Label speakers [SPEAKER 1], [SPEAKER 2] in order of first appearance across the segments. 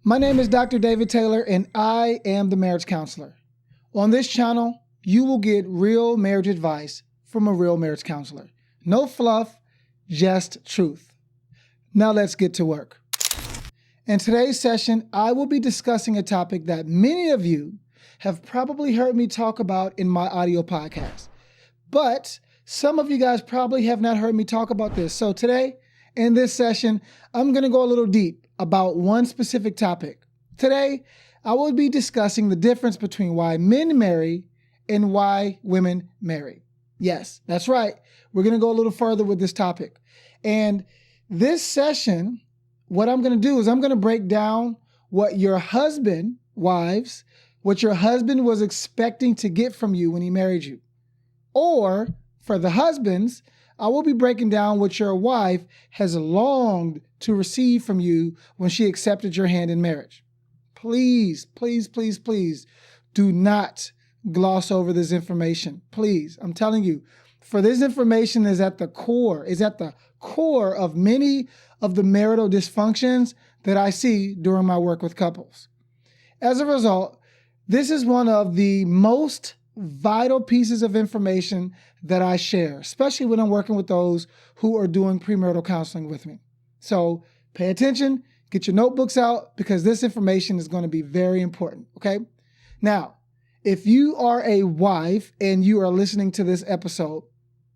[SPEAKER 1] My name is Dr. David Taylor, and I am the marriage counselor. On this channel, you will get real marriage advice from a real marriage counselor. No fluff, just truth. Now let's get to work. In today's session, I will be discussing a topic that many of you have probably heard me talk about in my audio podcast. But some of you guys probably have not heard me talk about this. So today, in this session, I'm going to go a little deep about one specific topic. Today, I will be discussing the difference between why men marry and why women marry. Yes, that's right. We're going to go a little further with this topic. And this session, what I'm going to do is I'm going to break down what your husband, wives, what your husband was expecting to get from you when he married you. Or for the husbands, I will be breaking down what your wife has longed to receive from you when she accepted your hand in marriage. Please, please, please, please do not gloss over this information. Please, I'm telling you, for this information is at the core of many of the marital dysfunctions that I see during my work with couples. As a result, this is one of the most vital pieces of information that I share, especially when I'm working with those who are doing premarital counseling with me. So pay attention, get your notebooks out, because this information is going to be very important, okay? Now, if you are a wife and you are listening to this episode,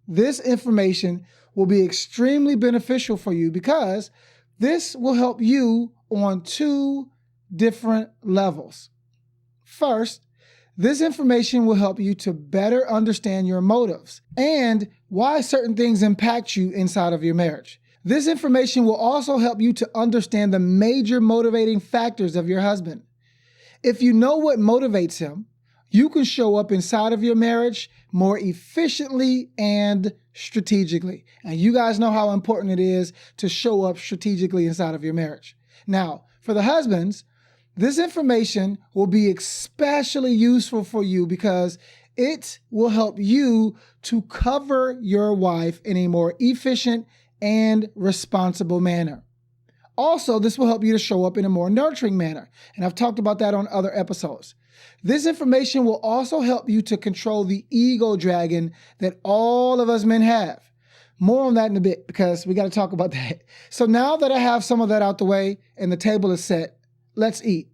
[SPEAKER 1] this information will be extremely beneficial for you because this will help you on two different levels. First, this information will help you to better understand your motives and why certain things impact you inside of your marriage. This information will also help you to understand the major motivating factors of your husband. If you know what motivates him, you can show up inside of your marriage more efficiently and strategically. And you guys know how important it is to show up strategically inside of your marriage. Now, for the husbands, this information will be especially useful for you because it will help you to cover your wife in a more efficient and responsible manner. Also, this will help you to show up in a more nurturing manner. And I've talked about that on other episodes. This information will also help you to control the ego dragon that all of us men have. More on that in a bit because we got to talk about that. So now that I have some of that out the way and the table is set, let's eat.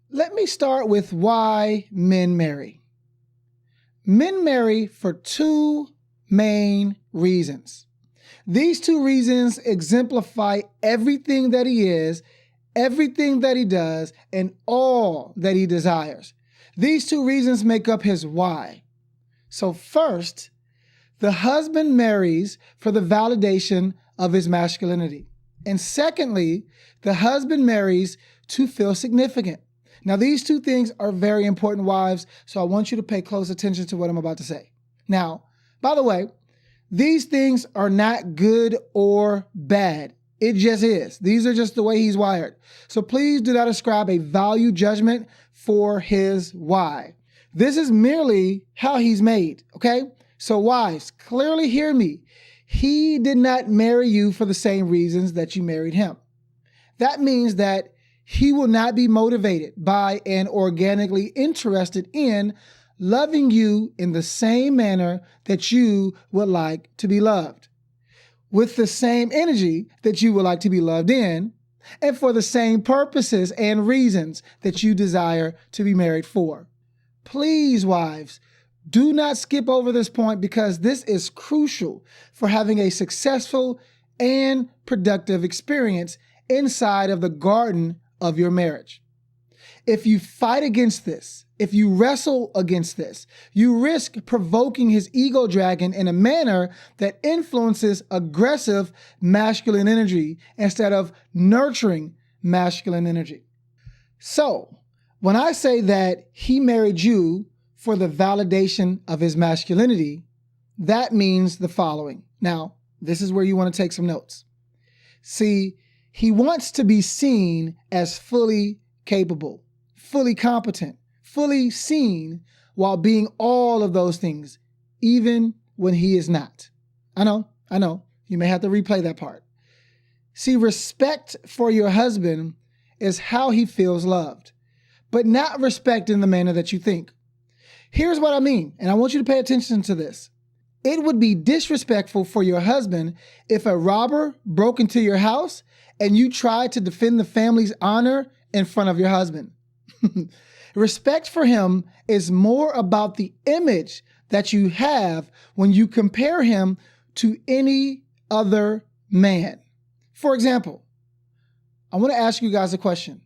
[SPEAKER 1] Let me start with why men marry. Men marry for two main reasons. These two reasons exemplify everything that he is, everything that he does, and all that he desires. These two reasons make up his why. So first, the husband marries for the validation of his masculinity. And secondly, the husband marries to feel significant. Now, these two things are very important, wives, so I want you to pay close attention to what I'm about to say. Now, by the way, these things are not good or bad. It just is. These are just the way he's wired. So please do not ascribe a value judgment for his why. This is merely how he's made, okay? So wives, clearly hear me. He did not marry you for the same reasons that you married him. That means that he will not be motivated by and organically interested in loving you in the same manner that you would like to be loved, with the same energy that you would like to be loved in, and for the same purposes and reasons that you desire to be married for. Please, wives, do not skip over this point because this is crucial for having a successful and productive experience inside of the garden of your marriage. If you fight against this, if you wrestle against this, you risk provoking his ego dragon in a manner that influences aggressive masculine energy instead of nurturing masculine energy. So, when I say that he married you for the validation of his masculinity, that means the following. Now, this is where you want to take some notes. See, he wants to be seen as fully capable, fully competent, fully seen while being all of those things, even when he is not. I know. You may have to replay that part. See, respect for your husband is how he feels loved, but not respect in the manner that you think. Here's what I mean, and I want you to pay attention to this. It would be disrespectful for your husband if a robber broke into your house and you tried to defend the family's honor in front of your husband. Respect for him is more about the image that you have when you compare him to any other man. For example, I want to ask you guys a question.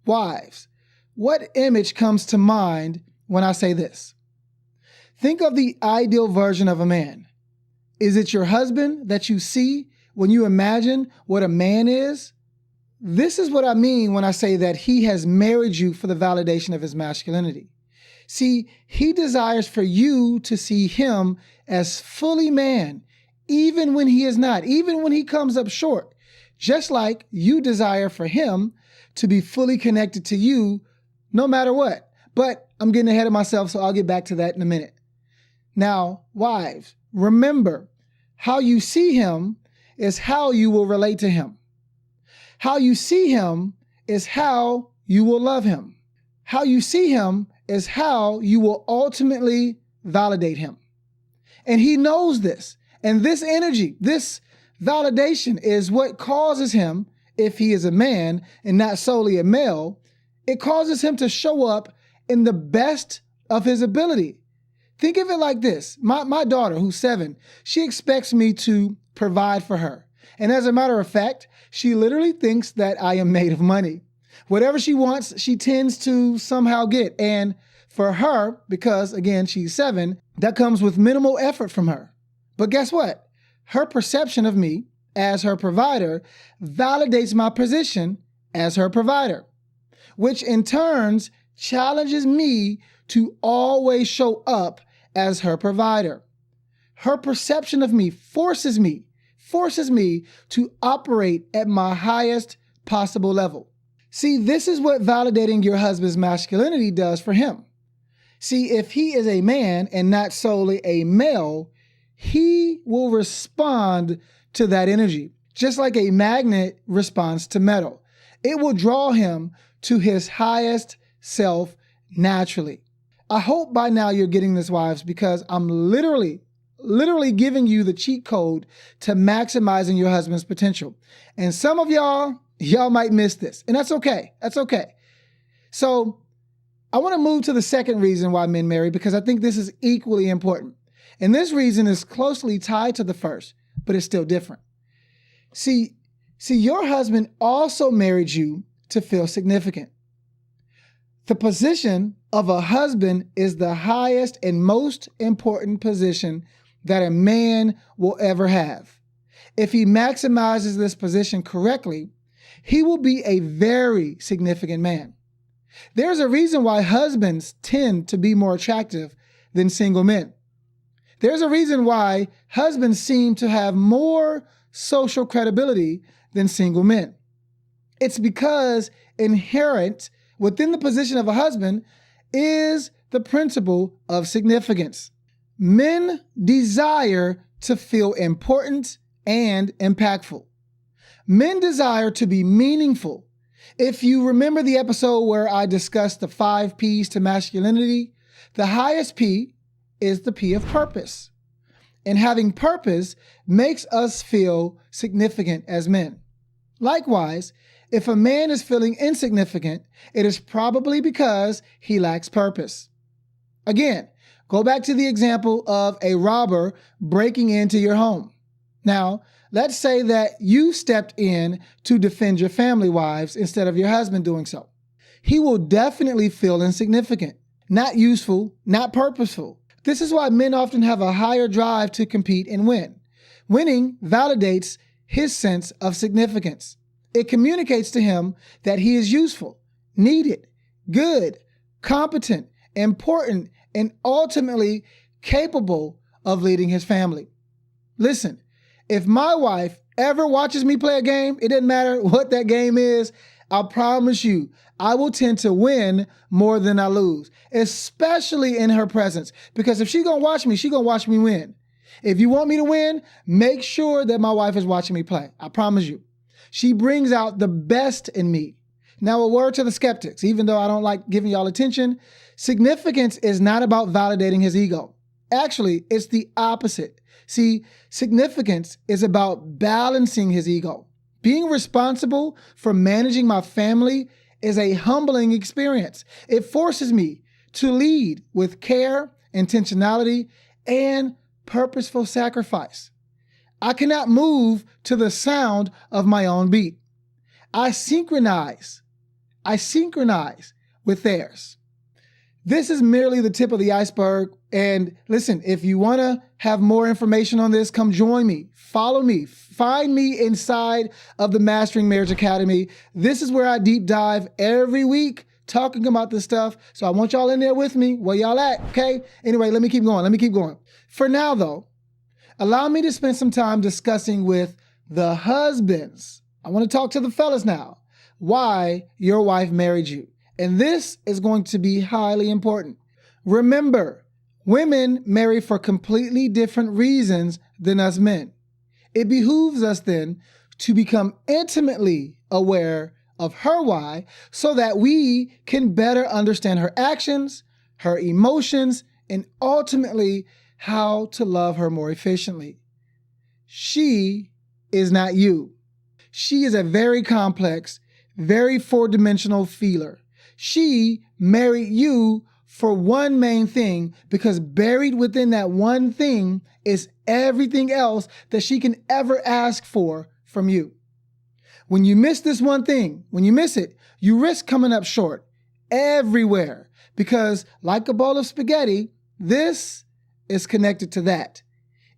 [SPEAKER 1] Wives, what image comes to mind when I say this? Think of the ideal version of a man. Is it your husband that you see when you imagine what a man is? This is what I mean when I say that he has married you for the validation of his masculinity. See, he desires for you to see him as fully man, even when he is not, even when he comes up short, just like you desire for him to be fully connected to you no matter what. But I'm getting ahead of myself, so I'll get back to that in a minute. Now, wives, remember, how you see him is how you will relate to him. How you see him is how you will love him. How you see him is how you will ultimately validate him. And he knows this. And this energy, this validation is what causes him, if he is a man and not solely a male, it causes him to show up in the best of his ability. Think of it like this. My daughter, who's 7, she expects me to provide for her. And as a matter of fact, she literally thinks that I am made of money. Whatever she wants, she tends to somehow get. And for her, because again, she's 7, that comes with minimal effort from her. But guess what? Her perception of me as her provider validates my position as her provider, which in turns challenges me to always show up as her provider. Her perception of me forces me to operate at my highest possible level. See, this is what validating your husband's masculinity does for him. See, if he is a man and not solely a male, he will respond to that energy, just like a magnet responds to metal. It will draw him to his highest self naturally. I hope by now you're getting this, wives, because I'm literally giving you the cheat code to maximizing your husband's potential. And some of y'all might miss this, and that's okay. That's okay. So I want to move to the second reason why men marry, because I think this is equally important. And this reason is closely tied to the first, but it's still different. See, your husband also married you to feel significant. The position of a husband is the highest and most important position that a man will ever have. If he maximizes this position correctly, he will be a very significant man. There's a reason why husbands tend to be more attractive than single men. There's a reason why husbands seem to have more social credibility than single men. It's because inherent within the position of a husband is the principle of significance. Men desire to feel important and impactful. Men desire to be meaningful. If you remember the episode where I discussed the 5 P's to masculinity, the highest P is the P of purpose. And having purpose makes us feel significant as men. Likewise, if a man is feeling insignificant, it is probably because he lacks purpose. Again, go back to the example of a robber breaking into your home. Now, let's say that you stepped in to defend your family, wives, instead of your husband doing so. He will definitely feel insignificant, not useful, not purposeful. This is why men often have a higher drive to compete and win. Winning validates his sense of significance. It communicates to him that he is useful, needed, good, competent, important, and ultimately capable of leading his family. Listen, if my wife ever watches me play a game, it doesn't matter what that game is, I promise you, I will tend to win more than I lose, especially in her presence. Because if she's gonna watch me win. If you want me to win, make sure that my wife is watching me play. I promise you. She brings out the best in me. Now, a word to the skeptics, even though I don't like giving y'all attention, significance is not about validating his ego. Actually, it's the opposite. See, significance is about balancing his ego. Being responsible for managing my family is a humbling experience. It forces me to lead with care, intentionality, and purposeful sacrifice. I cannot move to the sound of my own beat. I synchronize with theirs. This is merely the tip of the iceberg. And listen, if you want to have more information on this, come join me, follow me, find me inside of the Mastering Marriage Academy. This is where I deep dive every week talking about this stuff. So I want y'all in there with me. Where y'all at? Okay. Anyway, let me keep going. For now though, allow me to spend some time discussing with the husbands. I want to talk to the fellas now. Why your wife married you. And this is going to be highly important. Remember, women marry for completely different reasons than us men. It behooves us then to become intimately aware of her why so that we can better understand her actions, her emotions, and ultimately how to love her more efficiently. She is not you. She is a very complex, very four-dimensional feeler. She married you for one main thing because buried within that one thing is everything else that she can ever ask for from you. When you miss this one thing, when you miss it, you risk coming up short everywhere because like a bowl of spaghetti, this is connected to that,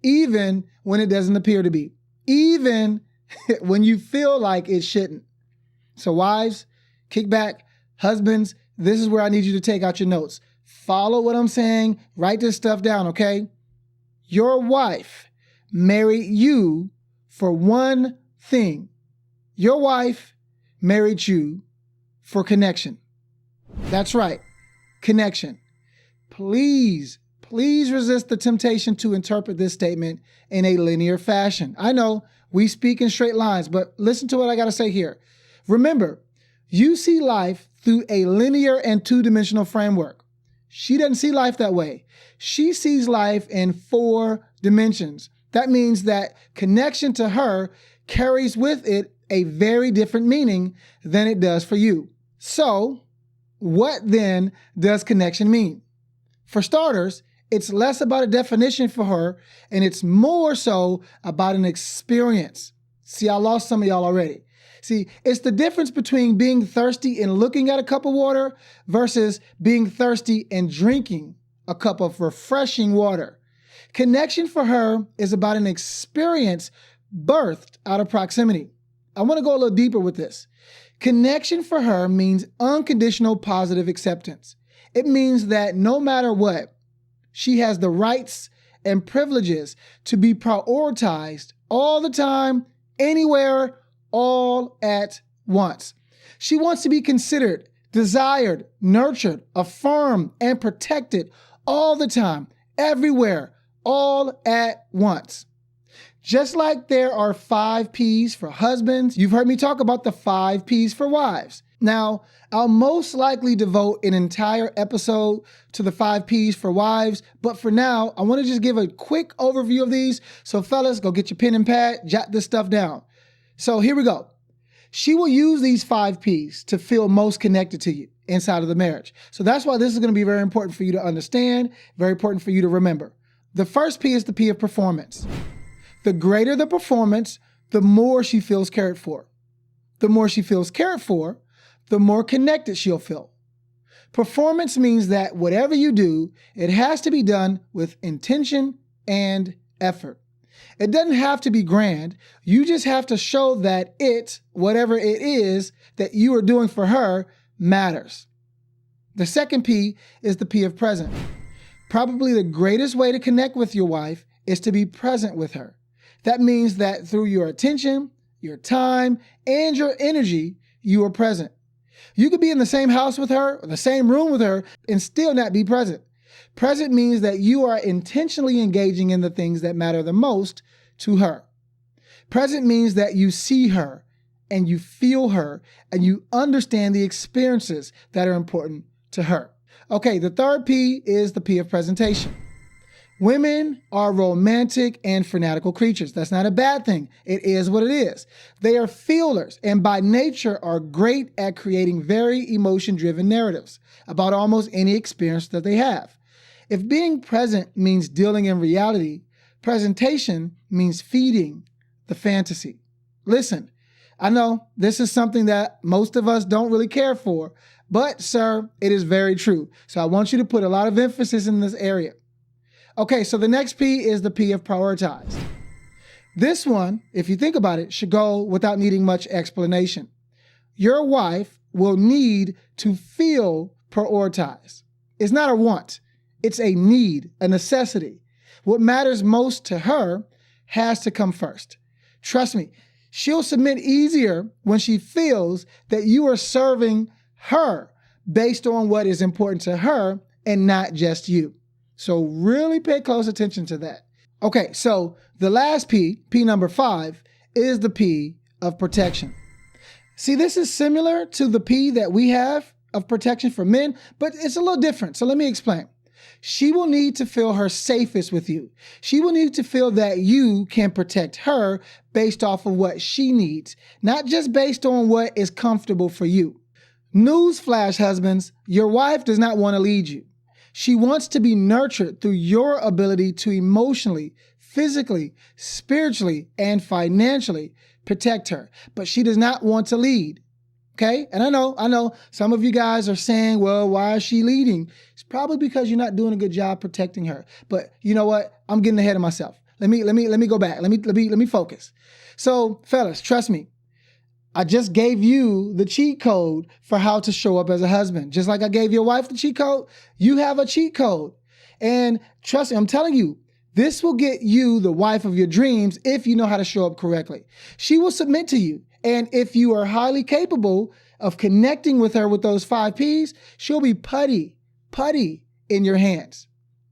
[SPEAKER 1] even when it doesn't appear to be, even when you feel like it shouldn't. So wives, kick back. Husbands, this is where I need you to take out your notes. Follow what I'm saying. Write this stuff down, okay? Your wife married you for one thing. Your wife married you for connection. That's right, connection. Please resist the temptation to interpret this statement in a linear fashion. I know we speak in straight lines, but listen to what I got to say here. Remember, you see life through a linear and two-dimensional framework. She doesn't see life that way. She sees life in 4 dimensions. That means that connection to her carries with it a very different meaning than it does for you. So, what then does connection mean? For starters, it's less about a definition for her, and it's more so about an experience. See, I lost some of y'all already. See, it's the difference between being thirsty and looking at a cup of water versus being thirsty and drinking a cup of refreshing water. Connection for her is about an experience birthed out of proximity. I want to go a little deeper with this. Connection for her means unconditional positive acceptance. It means that no matter what, she has the rights and privileges to be prioritized all the time, anywhere, all at once. She wants to be considered, desired, nurtured, affirmed, and protected all the time, everywhere, all at once. Just like there are 5 P's for husbands, you've heard me talk about the 5 P's for wives. Now, I'll most likely devote an entire episode to the 5 P's for wives, but for now, I want to just give a quick overview of these. So fellas, go get your pen and pad, jot this stuff down. So here we go. She will use these 5 P's to feel most connected to you inside of the marriage. So that's why this is going to be very important for you to understand, very important for you to remember. The first P is the P of performance. The greater the performance, the more she feels cared for. The more she feels cared for, the more connected she'll feel. Performance means that whatever you do, it has to be done with intention and effort. It doesn't have to be grand. You just have to show that it, whatever it is that you are doing for her, matters. The second P is the P of present. Probably the greatest way to connect with your wife is to be present with her. That means that through your attention, your time, and your energy, you are present. You could be in the same house with her, or the same room with her, and still not be present. Present means that you are intentionally engaging in the things that matter the most to her. Present means that you see her and you feel her and you understand the experiences that are important to her. Okay, the third P is the P of presentation. Women are romantic and fanatical creatures. That's not a bad thing. It is what it is. They are feelers and by nature are great at creating very emotion-driven narratives about almost any experience that they have. If being present means dealing in reality, presentation means feeding the fantasy. Listen, I know this is something that most of us don't really care for, but sir, it is very true. So I want you to put a lot of emphasis in this area. Okay, so the next P is the P of prioritize. This one, if you think about it, should go without needing much explanation. Your wife will need to feel prioritized. It's not a want, it's a need, a necessity. What matters most to her has to come first. Trust me, she'll submit easier when she feels that you are serving her based on what is important to her and not just you. So really pay close attention to that. Okay, so the last P, P number 5, is the P of protection. See, this is similar to the P that we have of protection for men, but it's a little different. So let me explain. She will need to feel her safest with you. She will need to feel that you can protect her based off of what she needs, not just based on what is comfortable for you. Newsflash, husbands, your wife does not want to lead you. She wants to be nurtured through your ability to emotionally, physically, spiritually, and financially protect her, but she does not want to lead. Okay? And I know some of you guys are saying, well, why is she leading? It's probably because you're not doing a good job protecting her. But you know what? I'm getting ahead of myself. Let me go back. Let me focus. So, fellas, trust me. I just gave you the cheat code for how to show up as a husband. Just like I gave your wife the cheat code, you have a cheat code. And trust me, I'm telling you, this will get you the wife of your dreams if you know how to show up correctly. She will submit to you. And if you are highly capable of connecting with her with those 5 Ps, she'll be putty in your hands.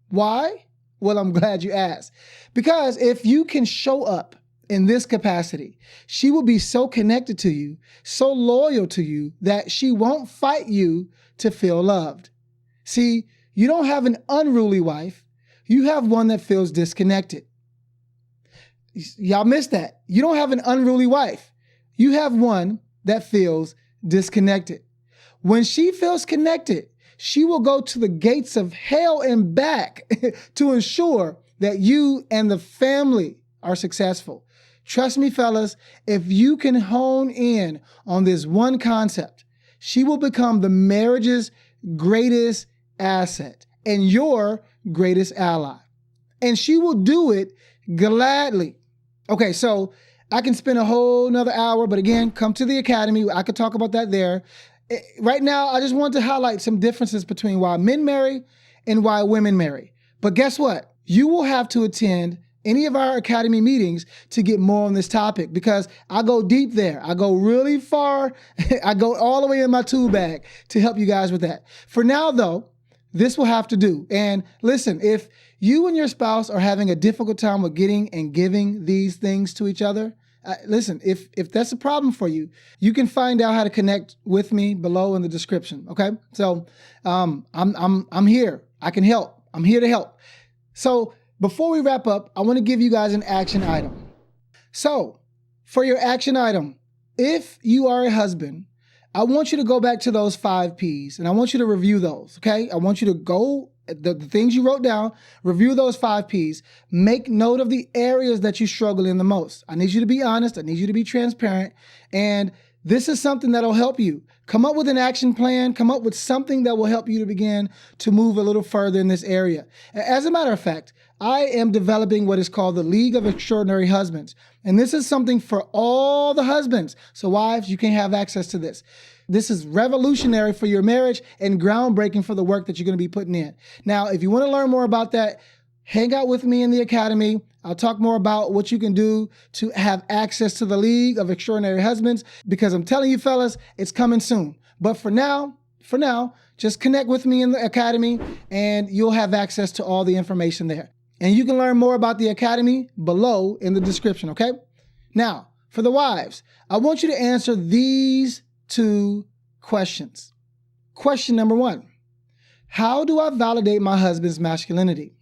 [SPEAKER 1] Why? Well, I'm glad you asked. Because if you can show up in this capacity, she will be so connected to you, so loyal to you, that she won't fight you to feel loved. See, you don't have an unruly wife. You have one that feels disconnected. Y'all missed that. You don't have an unruly wife. You have one that feels disconnected. When she feels connected, she will go to the gates of hell and back to ensure that you and the family are successful. Trust me, fellas, if you can hone in on this one concept, she will become the marriage's greatest asset and your greatest ally. And she will do it gladly. Okay, so I can spend a whole nother hour, but again, come to the academy. I could talk about that there. Right now, I just want to highlight some differences between why men marry and why women marry. But guess what? You will have to attend any of our academy meetings to get more on this topic because I go deep there. I go really far. I go all the way in my tool bag to help you guys with that. For now, though, this will have to do. And listen, if you and your spouse are having a difficult time with getting and giving these things to each other, listen, if that's a problem for you, you can find out how to connect with me below in the description. Okay, so I'm here. I can help. I'm here to help. So before we wrap up, I want to give you guys an action item. So for your action item, if you are a husband, I want you to go back to those 5 Ps and I want you to review those. Okay, I want you to go the things you wrote down, review those 5 Ps, make note of the areas that you struggle in the most. I need you to be honest. I need you to be transparent. And this is something that'll help you. Come up with an action plan, come up with something that will help you to begin to move a little further in this area. As a matter of fact, I am developing what is called the League of Extraordinary Husbands. And this is something for all the husbands. So wives, you can have access to this. This is revolutionary for your marriage and groundbreaking for the work that you're going to be putting in. Now, if you want to learn more about that, hang out with me in the academy. I'll talk more about what you can do to have access to the League of Extraordinary Husbands, because I'm telling you, fellas, it's coming soon. But for now, just connect with me in the academy and you'll have access to all the information there. And you can learn more about the academy below in the description, okay? Now, For the wives, I want you to answer these 2 questions. Question number 1, how do I validate my husband's masculinity?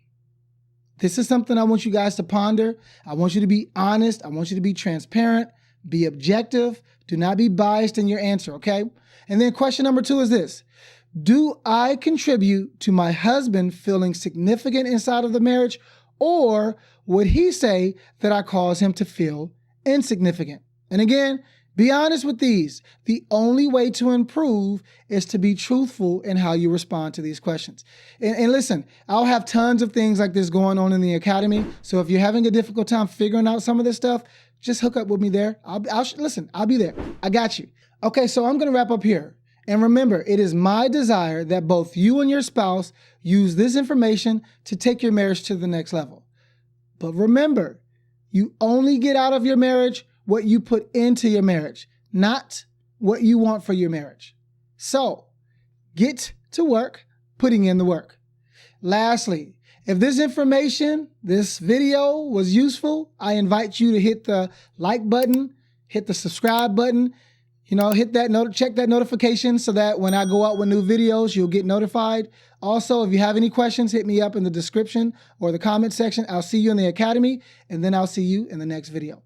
[SPEAKER 1] This is something I want you guys to ponder. I want you to be honest. I want you to be transparent, be objective. Do not be biased in your answer, okay? And then question number 2 is this. Do I contribute to my husband feeling significant inside of the marriage, or would he say that I cause him to feel insignificant? And again, be honest with these. The only way to improve is to be truthful in how you respond to these questions. And listen, I'll have tons of things like this going on in the academy. So if you're having a difficult time figuring out some of this stuff, just hook up with me there. I'll be there. I got you. Okay, so I'm going to wrap up here. And remember, it is my desire that both you and your spouse use this information to take your marriage to the next level. But remember, you only get out of your marriage what you put into your marriage, not what you want for your marriage. So get to work putting in the work. Lastly, if this information, this video was useful, I invite you to hit the like button, hit the subscribe button, hit that check that notification so that when I go out with new videos, you'll get notified. Also, if you have any questions, hit me up in the description or the comment section. I'll see you in the academy, and then I'll see you in the next video.